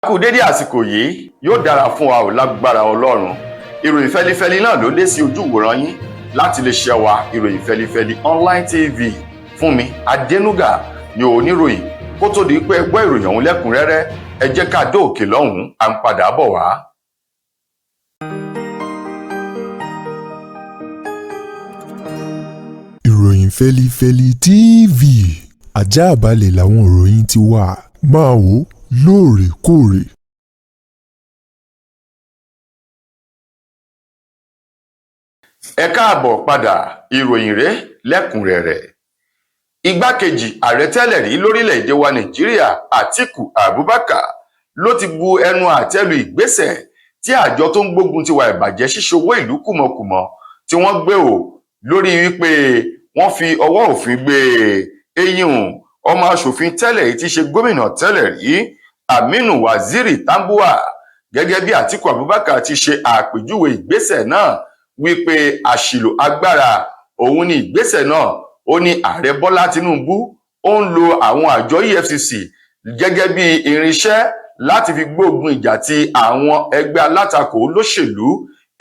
kú dédé àsìkò yìí yóò dára fún wa ò lágbára Ọlọ́run. Ìròyìn fẹlifẹli náà ló dé sí ojú ìwòran yín láti lè ṣe wa ìròyìn fẹlifẹli online tv. Fúnmi Adénúgà ni oníròyìn. Kó tó di pé gbọ́ ìròyìn ọ̀hún lẹ́kùnrẹ́rẹ́, ẹ jẹ́ ká dé òkè lọ́hùn-ún, à ń padà bọ̀ wá. Ìròyìn fẹlifẹli TV, àjààbálẹ̀ làwọn ìròyìn ti wà, máa wò lóòrèkóòrè. Ẹ káàbọ̀ padà, ìròyìn rẹ̀ lẹ́kùnrẹ́rẹ́. Igbákejì ààrẹ tẹ́lẹ̀ rí lórílẹ̀‐èdè wa Nàìjíríà Àtíkù Abubakar ló ti bu ẹnu àtẹ́ lu ìgbésẹ̀ tí àjọ tó ń gbógun ti wà ìbàjẹ́ ṣíṣe owó ìlú kùmọ̀kùmọ̀ tí wọ́n gbé o lórí wípé wọ́n fi ọwọ́ òfin gbé eyín ọmọ aṣòfin tẹ́lẹ̀ yìí tí ṣe gómìnà tẹ́lẹ̀ rí Aminu Waziri Tambuwa. Gẹ́gẹ́ bí Àtíkù Abubakar ti ṣe àpèjúwe ìgbésẹ̀ náà wípé àṣìlò agbára òun ni ìgbésẹ̀ náà. Ó ní ààrẹ Bọ́lá Tinubu ó ń lo àwọn àjọ EFCC gẹ́gẹ́ bí irinṣẹ́ láti fi gbógun ìjà ti àwọn ẹgbẹ́ alátakò olóṣèlú,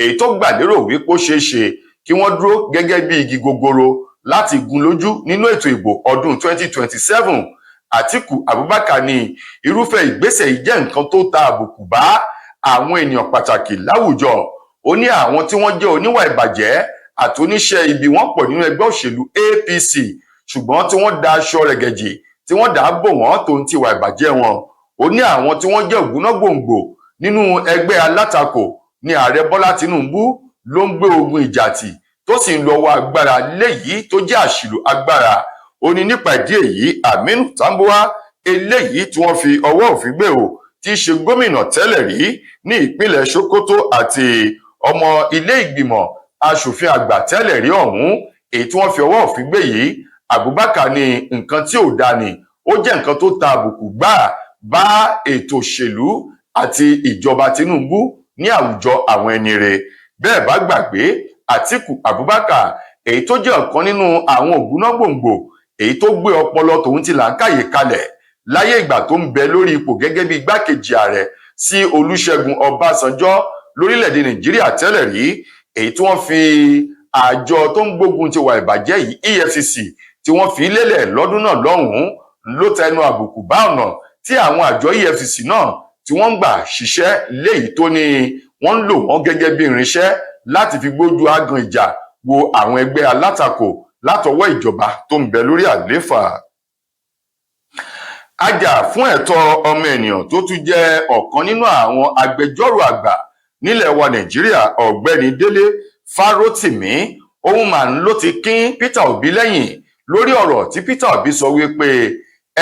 èyí tó gbà lérò wípé ó ṣeé ṣe kí wọ́n dúró gẹ́gẹ́ bí igi gogoro láti gún lójú nínú ètò ìbò ọdún 2027. Àtíkù Abubakar ní irúfẹ́ ìgbésẹ̀ yìí jẹ́ nǹkan tó ta àbùkù bá àwọn ènìyàn pàtàkì láwùjọ. Ó ní àwọn tí wọ́n jẹ́ oníwà ìbàjẹ́ àti oníṣẹ́ ibi wọ́n pọ̀ nínú ẹgbẹ́ òṣèlú APC, ṣùgbọ́n tí wọ́n da aṣọ rẹ̀gẹ̀jì tí wọ́n dà á bò wọ́n tó ń tiwà ìbàjẹ́ wọn. Ó ní àwọn tí wọ́n jẹ́ ògúnná gbòǹgbò nínú ẹgbẹ́ alátakò ní ààrẹ Bọ́lá Tinubu ló ń gbé ogun ìjà tì tó sì ń lọ wá agbára léyìí tó jẹ́ àṣìlò agbára. Ó ní nípa ìdí èyí Aminu Tambuwa eléyìí tí wọ́n fi ọwọ́ òfin gbé o tí í ṣe gómìnà tẹ́lẹ̀ rí ní ìpínlẹ̀ Sokoto àti ọmọ ilé ìgbìmọ̀ aṣòfin àgbà tẹ́lẹ̀ rí ọ̀hún, èyí tí wọ́n fi ọwọ́ òfin gbé yìí. Abubakar ní nǹkan tí ò dáa ni, ó jẹ́ nǹkan tó ta àbùkù gbáà bá ètò òṣèlú àti ìjọba Tinubu ní àwùjọ àwọn ẹni rẹ̀. Bẹ́ẹ̀ bá gbàgbé, Àtíkù Abubakar èyí tó jẹ́ ọ̀kan nínú àwọn ògúnná gbòǹgbò èyí tó gbé ọpọlọ tòun ti làákàyè kalẹ̀ láyé ìgbà tó ń bẹ lórí ipò gẹ́gẹ́ bí igbákejì ààrẹ sí Olúṣẹ́gun Ọbásanjọ́ lórílẹ̀‐èdè Nàìjíríà tẹ́lẹ̀ rí, èyí tí wọ́n fi àjọ tó ń gbógun ti wà ìbàjẹ́ yìí EFCC tí wọ́n fi lélẹ̀ lọ́dún náà lọ́hùn-ún ló tẹnu àbùkù bá ọ̀nà tí àwọn àjọ EFCC náà tí wọ́n ń gbà ṣiṣẹ́, léyìí tó ní wọ́n ń lò wọ́n gẹ́gẹ́ bí irinṣẹ́ láti fi gbójú agan ìjà wo àwọn ẹgbẹ́ alátakò látọwọ́ ìjọba tó ń bẹ lórí àlééfà. Ajá fún ẹ̀tọ́ ọmọ ènìyàn tó tún jẹ́ ọ̀kan nínú àwọn agbẹjọ́rò àgbà nílẹ̀ wa Nàìjíríà Ọ̀gbẹ́ni Délé Fárótìmí òun mà ló ti kín Peter Obi lẹ́yìn lórí ọ̀rọ̀ tí Peter Obi sọ wípé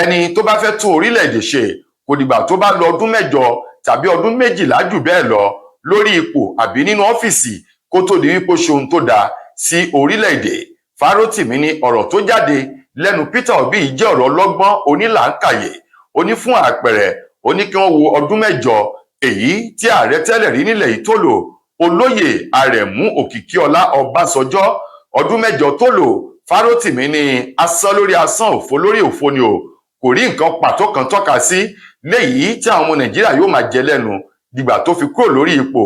ẹni tó bá fẹ́ tún orílẹ̀-èdè ṣe kò dìgbà tó bá lọ ọdún 8 tàbí ọdún 12 jù bẹ́ẹ̀ lọ lórí ipò àbí nínú ọ́fíìsì kó tó di wípé ṣe ohun tó dáa sí orílẹ̀-èdè. Fárótìmí ní ọ̀rọ̀ tó jáde lẹ́nu Peter Obi yìí jẹ́ ọ̀rọ̀ ọlọ́gbọ́n onílàákàyè. Ó ní fún àpẹẹrẹ, ó ní kí wọ́n wo ọdún 8 èyí tí ààrẹ tẹ́lẹ̀ rí nílẹ̀ yìí tó lò, Olóyè Àrẹ̀mú Òkìkíọlá Ọbásanjọ́, ọdún 8 tó lò. Fárótìmí ní asán lórí asán, òfo lórí òfo ni o, kò rí nǹkan pàtó kan tọ́ka sí léyìí tí àwọn ọmọ Nàìjíríà yóò máa jẹ lẹ́nu dìgbà tó fi kúrò lórí ipò.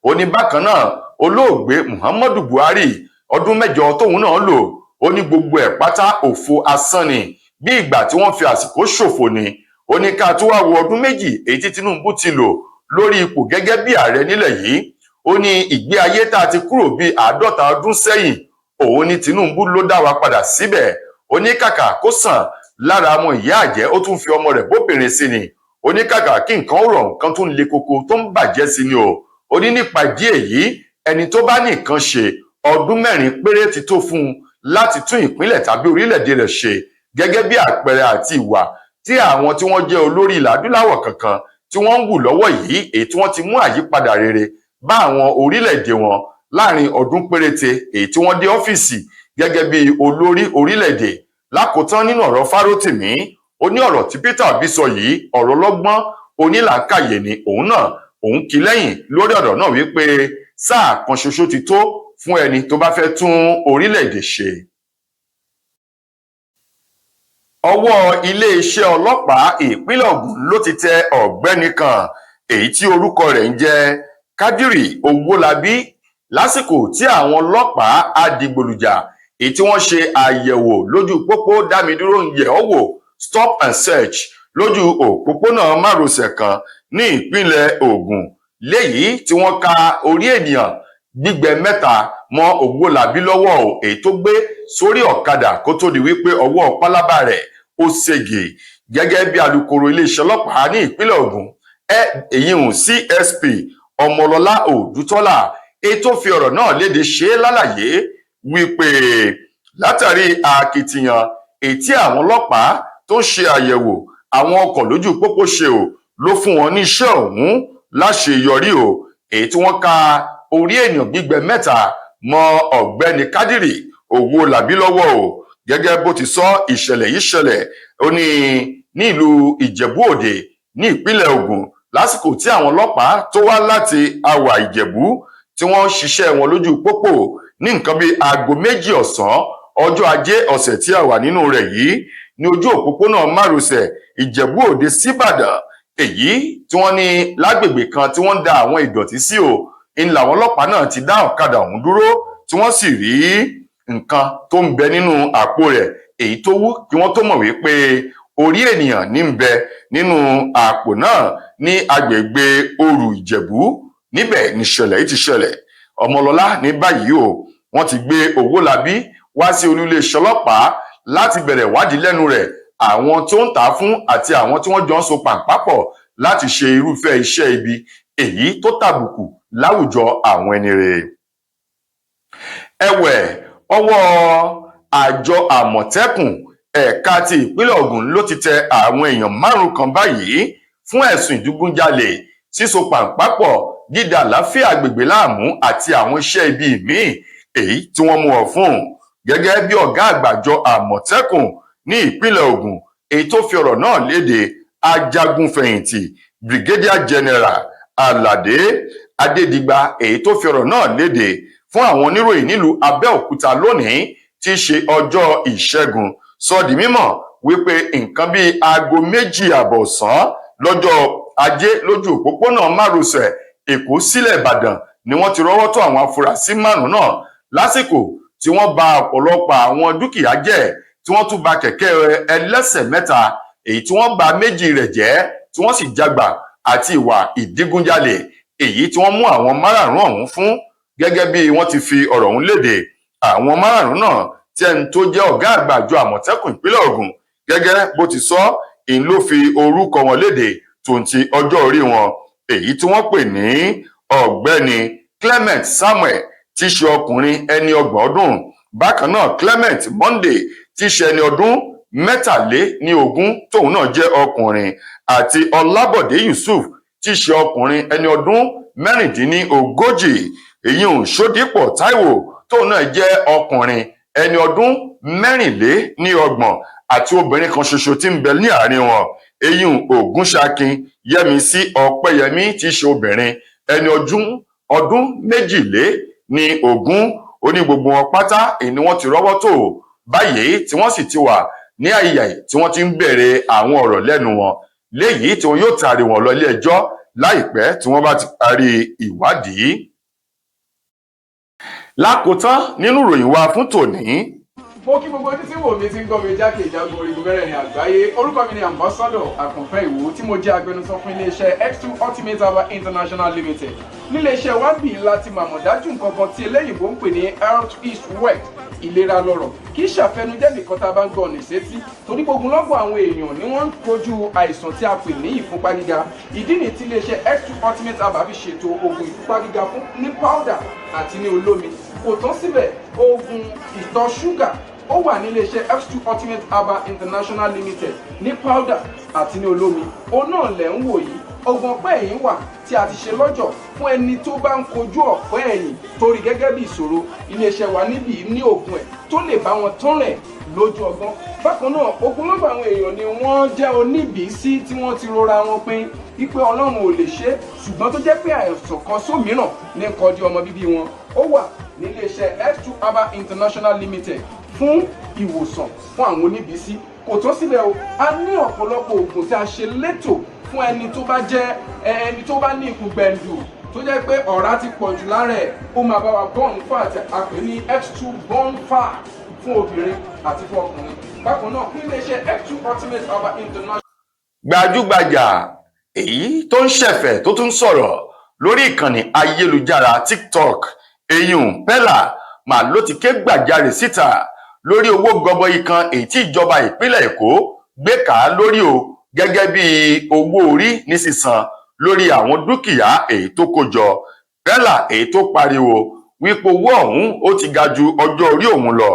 Ó ní bákan náà olóògbé Muhammadu Buhari ọdún 8 tóun náà lò, ó ní gbogbo ẹ̀ pátá òfo asán ni, bí ìgbà tí wọ́n fi àsìkò ṣòfò ni. Ó ní ká tó wá wo ọdún 2 èyí tí Tinubu ti lò lórí ipò gẹ́gẹ́ bí ààrẹ nílẹ̀ yìí. Ó ní ìgbé ayé tá a ti kúrò bí 50 ọdún sẹ́yìn òun ni Tinubu ló dá wa padà síbẹ̀. Ó ní kàkà kó sàn lára ọmọ ìyá àjẹ́ ó tún fi ọmọ rẹ̀ bóbìnrin sí ni. Ó ní kàkà kí nǹkan rọ̀ nǹkan tún le koko tó ń bàjẹ́ sí ni o. Ó ní nípa ìdí èyí ẹni tó bá ní nǹkan ṣe ọdún 4 péré ti tó fún un láti tún ìpínlẹ̀ tàbí orílẹ̀-èdè rẹ̀ ṣe, gẹ́gẹ́ bí àpẹẹrẹ àti ìwà tí àwọn tí wọ́n jẹ́ olórí ilẹ̀ adúláwọ̀ kankan tí wọ́n ń wù lọ́wọ́ yìí, èyí tí wọ́n ti mú àyípadà rere bá àwọn orílẹ̀-èdè wọn láàrin ọdún péréte èyí tí wọ́n dé ọ́fíìsì gẹ́gẹ́ bí olórí orílẹ̀-èdè. Lákòótán nínú ọ̀rọ̀ Fárótìmí, ó ní ọ̀rọ̀ tí Peter Obi sọ yìí ọ̀rọ̀ lọ́gbọ́n onílàákàyè ni òun kí lẹ́yìn lórí ọ̀rọ̀ náà wípé sáà kan ṣoṣo ti tó fún ẹni tó bá fẹ́ tún orílẹ̀-èdè ṣe. Ọwọ́ iléeṣẹ́ ọlọ́pàá ìpínlẹ̀ Ògùn ló ti tẹ ọ̀gbẹ́ni kan èyí tí orúkọ rẹ̀ ń jẹ́ Kádírì Owólabí lásìkò tí àwọn ọlọ́pàá adigbòlùjà èyí tí wọ́n ṣe àyẹ̀wò lójú pópó dámidúró ń yẹ̀ ọ́ wò stop and search lójú òpópónà márosẹ̀ kan ní ìpínlẹ̀ Ògùn léyìí tí wọ́n ka orí ènìyàn gbígbẹ mẹ́ta mọ́ Owólabí lọ́wọ́ èyí tó gbé sórí ọ̀kadà kó tó di wípé ọwọ́ pálábá rẹ̀ ó ségi gẹ́gẹ́ bí alukoro iléeṣẹ́ ọlọ́pàá ní ìpínlẹ̀ Ògùn CSP Ọmọlọ́lá Òdútọ́lá èyí tó fi ọ̀rọ̀ náà léde ṣe lálàyé wípé látàrí akitiyan èyí tí àwọn ọlọ́pàá tó ṣe àyẹ̀wò àwọn ọkọ̀ lójú pópó ṣe ló fún wọn ní iṣẹ́ ọ̀hún láṣeyọrí èyí tí wọ́n ka orí ènìyàn gbígbẹ mẹ́ta mọ́ ọ̀gbẹ́ni Kádírì Owólabí lọ́wọ́ gẹ́gẹ́ bó ti sọ ìṣẹ̀lẹ̀ yìí ṣẹlẹ̀ ó ní ìlú Ìjẹ̀bú Òde ní ìpínlẹ̀ Ògùn lásìkò tí àwọn ọlọ́pàá tó wá láti Àwà Ìjẹ̀bú tí wọ́n ṣiṣẹ́ wọn lójú pópó ní nǹkan bíi aago 2 ọ̀sán ọjọ́ Ajé ọ̀sẹ̀ tí a wà nínú rẹ̀ yìí ní ojú òpópónà márosẹ̀ Ìjẹ̀bú Òde síbàdàn èyí tí wọ́n ní lágbègbè kan tí wọ́n ń da àwọn ìdọ̀tí sí ń làwọn ọlọ́pàá náà ti dá ọ̀kadà ọ̀hún dúró tí wọ́n sì rí nǹkan tó ń bẹ nínú àpò rẹ̀ èyí tó wú kí wọ́n tó mọ̀ wípé orí ènìyàn ní ń bẹ nínú àpò náà ní agbègbè Òru Ìjẹ̀bú níbẹ̀ níṣẹ̀lẹ̀ yìí ti ṣẹlẹ̀ Ọmọlọ́lá ní báyìí wọ́n ti gbé Owólabí wá sí olúléeṣẹ́ ọlọ́pàá láti bẹ̀rẹ̀ ìwádìí lẹ́nu rẹ̀ àwọn tó ń tà á fún àti àwọn tí wọ́n jọ ń so pàǹpápọ̀ láti ṣe irúfẹ́ iṣẹ́ ibi èyí tó tàbùkù láwùjọ àwọn ẹni rere. Ẹ̀wẹ̀ ọwọ́ àjọ Àmọ̀tẹ́kùn ẹ̀ka ti ìpínlẹ̀ Ògùn ló ti tẹ àwọn èèyàn 5 kan báyìí fún ẹ̀sùn ìdígunjalè síso pàǹpápọ̀ dídà àlàáfíà agbègbè láàmú àti àwọn iṣẹ́ ibi míì èyí tí wọ́n mú wọn fún gẹ́gẹ́ bí ọ̀gá àgbà àjọ Àmọ̀tẹ́kùn ní ìpínlẹ̀ Ògùn èyí tó fi ọ̀rọ̀ náà léde ajagunfẹ̀yìntì Brigadier General Aládé Adédìgbà èyí tó fi ọ̀rọ̀ náà léde fún àwọn oníròyìn nílùú Abẹ́òkúta lónìí tí í ṣe ọjọ́ Ìṣẹ́gun sọ di mímọ̀ wípé nǹkan bíi aago 2:30 ọ̀sán lọ́jọ́ Ajé lójú òpópónà márosẹ̀ Èkó sílẹ̀ Ìbàdàn ni wọ́n ti rọ́wọ́ tó àwọn afurasí 5 náà lásìkò tí wọ́n bà ọ̀pọ̀lọpọ̀ àwọn dúkìá jẹ́ tí wọ́n tún bà kẹ̀kẹ́ ẹlẹ́sẹ̀ mẹ́ta èyí tí wọ́n bà méjì rẹ̀ jẹ́ tí wọ́n sì jagbà àti ìwà ìdígunjalè èyí tí wọ́n mú àwọn 5 ọ̀hún fún gẹ́gẹ́ bí wọ́n ti fi ọ̀rọ̀ ọ̀hún léde àwọn 5 náà tí ẹni tó jẹ́ ọ̀gá àgbà àjọ Àmọ̀tẹ́kùn ìpínlẹ̀ Ògùn gẹ́gẹ́ bó ti sọ ló fi orúkọ wọn léde tòǹtì ọjọ́ orí wọn èyí tí wọ́n pè ní ọ̀gbẹ́ni Clement Samuel tí ṣe ọkùnrin ẹni 30 ọdún bákan náà Clement Monday tí ṣe ẹni ọdún 23 tóun náà jẹ́ ọkùnrin àti Ọlábọ̀dé Yusuf tí ṣe ọkùnrin ẹni ọdún 36 èyí Ṣódípọ̀ Táíwò tóun náà jẹ́ ọkùnrin ẹni ọdún 34 àti obìnrin kan ṣoṣo tí ń bẹ ní àárín wọn èyí Ògúnṣakin Yẹmisí Ọpẹ́yẹmí tí ṣe obìnrin ẹni ọdún 22 ó ní gbogbo wọn pátá ni wọ́n ti rọ́wọ́ tó báyìí tí wọ́n sì ti wà ní àyè tí wọ́n ti ń bẹ̀rẹ̀ àwọn ọ̀rọ̀ lẹ́nu wọn léyìí tí wọn yóò taari wọn lọ ilé ẹjọ́ láìpẹ́ tí wọ́n bá ti parí ìwádìí. Lákòótán nínú ìròyìn wa fún tòní. Mo kí gbogbo ojú tí wò mí ti ń gbọ́ mi jákèjádò orígun mẹ́rẹ̀ẹ̀rin àgbáyé. Orúkọ mi ni Ambassador Àkànfẹ́ Ìwò tí mo jẹ́ agbẹnusọ fún iléeṣẹ́ X2 Ultimate Aba International Limited. Níléeṣẹ́ wa bí láti màmọ̀ dájú nǹkan kan tí eléyìnbó ń pè ní health is wealth. Ìlera lọ́rọ̀ kì í ṣàfẹnujẹ́ nìkan tá a bá ń gbọ́ ọ̀nì sétí torí gbogbo lọ́gbọ̀n àwọn èèyàn ni wọ́n ń kojú àìsàn tí a pè ní ìfúnpá gíga. Ìdí nìyí tí iléeṣẹ́ X2 Ultimate Aba fi ṣètò oògùn ìfúnpá gíga fún ní powder àti ní olómi. Kò tán síbẹ̀ oògùn ìtọ̀ ṣúgà ó wà ní iléeṣẹ́ X2 Ultimate Aba International Limited ní powder àti ní olómi. Òun náà lẹ̀ ń wò yìí oògùn ọ̀pẹ́ ẹ̀yìn wà tí a ti ṣe lọ́jọ̀ fún ẹni tó bá ń kojú ọ̀pẹ́ ẹ̀yìn torí gẹ́gẹ́ bí ìṣòro iléeṣẹ́ wa níbí ní oògùn ẹ̀ tó lè bá wọn tán rẹ̀ lójú ọgbọ́n. Bákan náà ogunlọ́gọ̀ àwọn èèyàn ni wọ́n jẹ́ oníbìísí tí wọ́n ti rora wọn pín wípé Ọlọ́run ò lè ṣe ṣùgbọ́n tó jẹ́ pé àìsàn kan sómìíràn ní kọjú ọmọ bíbí wọn. Ó wà ní iléeṣẹ́ X2 Aba International Limited fún ìwòsàn fún àwọn oníbìísí. Kò tó síbẹ̀ o a ní ọ̀pọ̀lọpọ̀ oògùn tí a ṣe létò fún ẹni tó bá jẹ́ ẹni tó bá ní ikùn gbẹ̀ndù tó jẹ́ pé ọ̀rá ti pọ̀ jù lára ẹ̀ ó máa bá wa burn fat àpè ní X2 burn fat fún obìnrin àti fún ọkùnrin. Bákan náà ní iléeṣẹ́ X2 Ultimate Herbal International. Gbajúgbajà èyí tó ń ṣẹ̀fẹ̀ tó tún sọ̀rọ̀ lórí ìkànnì ayélujára TikTok eyín Pella mà ló ti ké gbàjarè síta lórí owó gọbọi kan èyí tí ìjọba ìpínlẹ̀ Èkó gbé kà á lórí o gẹ́gẹ́ bí owó orí ní sísan lórí àwọn dúkìá èyí tó kó jọ. Pella èyí tó pariwo wípé owó ọ̀hún ó ti ga ju ọjọ́ orí òun lọ,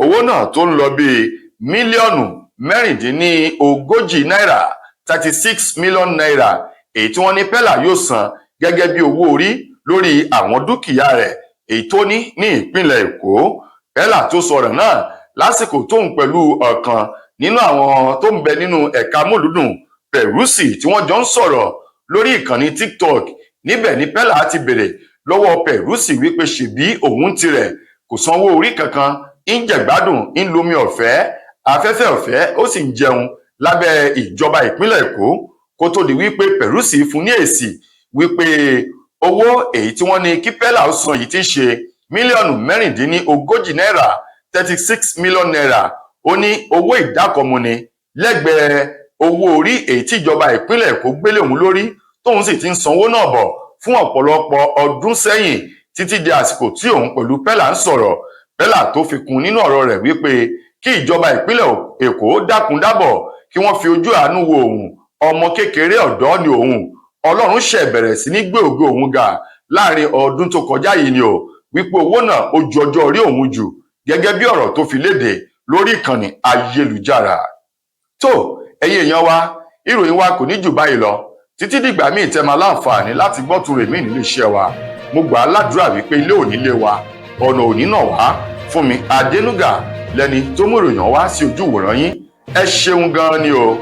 owó náà tó ń lọ bíi mílíọ̀nù mẹ́rìndínlógójì náírà 36 million naira èyí tí wọ́n ní Pella yóò san gẹ́gẹ́ bí owó orí lórí àwọn dúkìá rẹ̀ èyí tó ní ìpínlẹ̀ Èkó. Pella tó sọ̀rọ̀ náà lásìkò tóun pẹ̀lú ọ̀kan nínú àwọn tó ń bẹ nínú ẹ̀ka múlùdùn Peruzzi tí wọ́n jọ ń sọ̀rọ̀ lórí ìkànnì TikTok. Níbẹ̀ ni Pella ti bèrè lọ́wọ́ Peruzzi wípé ṣèbí òun tirẹ̀ kò sanwó orí kankan, ń jẹ̀gbádùn, ń lomi ọ̀fẹ́, afẹ́fẹ́ ọ̀fẹ́, ó sì ń jẹun lábẹ́ ìjọba ìpínlẹ̀ Èkó kó tó di wípé Peruzzi fún ní èsì wípé owó èyí tí wọ́n ní kí Pella ó san yìí ti ṣe mílíọ̀nù mẹ́rìndínlógójì náírà 36 million naira. Ó ní owó ìdákọ̀mú ni lẹ́gbẹ̀ẹ́ owó orí èyí tí ìjọba ìpínlẹ̀ Èkó gbélé òun lórí tóun sì ti ń sanwó náà bọ̀ fún ọ̀pọ̀lọpọ̀ ọdún sẹ́yìn títí di àsìkò tí òun pẹ̀lú Pella ń sọ̀rọ̀. Pella tó fi kún nínú ọ̀rọ̀ rẹ̀ wípé kí ìjọba ìpínlẹ̀ Èkó dákun dábọ̀ kí wọ́n fi ojú àánú wo òun, ọmọ kékeré ọ̀dọ́ ni òun, Ọlọ́run ṣẹ̀ bẹ̀rẹ̀ sí ní gbé ògo òun ga láàrin ọdún tó kọjá yìí ni o, wípé owó náà ó ju ọjọ́ orí òun jù gẹ́gẹ́ bí ọ̀rọ̀ tó fi léde lórí ìkànnì ayélujára. Tó ẹ̀yin èèyàn wa, ìròyìn wa kò ní jù báyìí lọ títí dìgbà míì tẹ́ máa láǹfààní láti gbọ́ tún rèmí nílé iṣẹ́ wa. Mo gbà á ládùúrà wípé ilé òní lé wa, ọ̀nà òní náà wá. Fúnmi Adénúgà lẹni tó mú ìròyìn wá sí ojú ìwòran yín. Ẹ ṣeun gan ni o.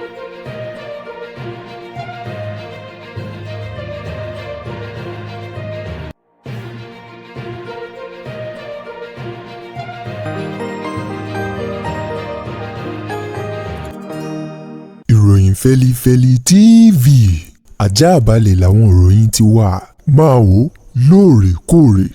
Ìròyìn Fẹ́lifẹ́li TV àjààbálẹ̀ làwọn ìròyìn ti wà, máa wò lóòrèkóòrè.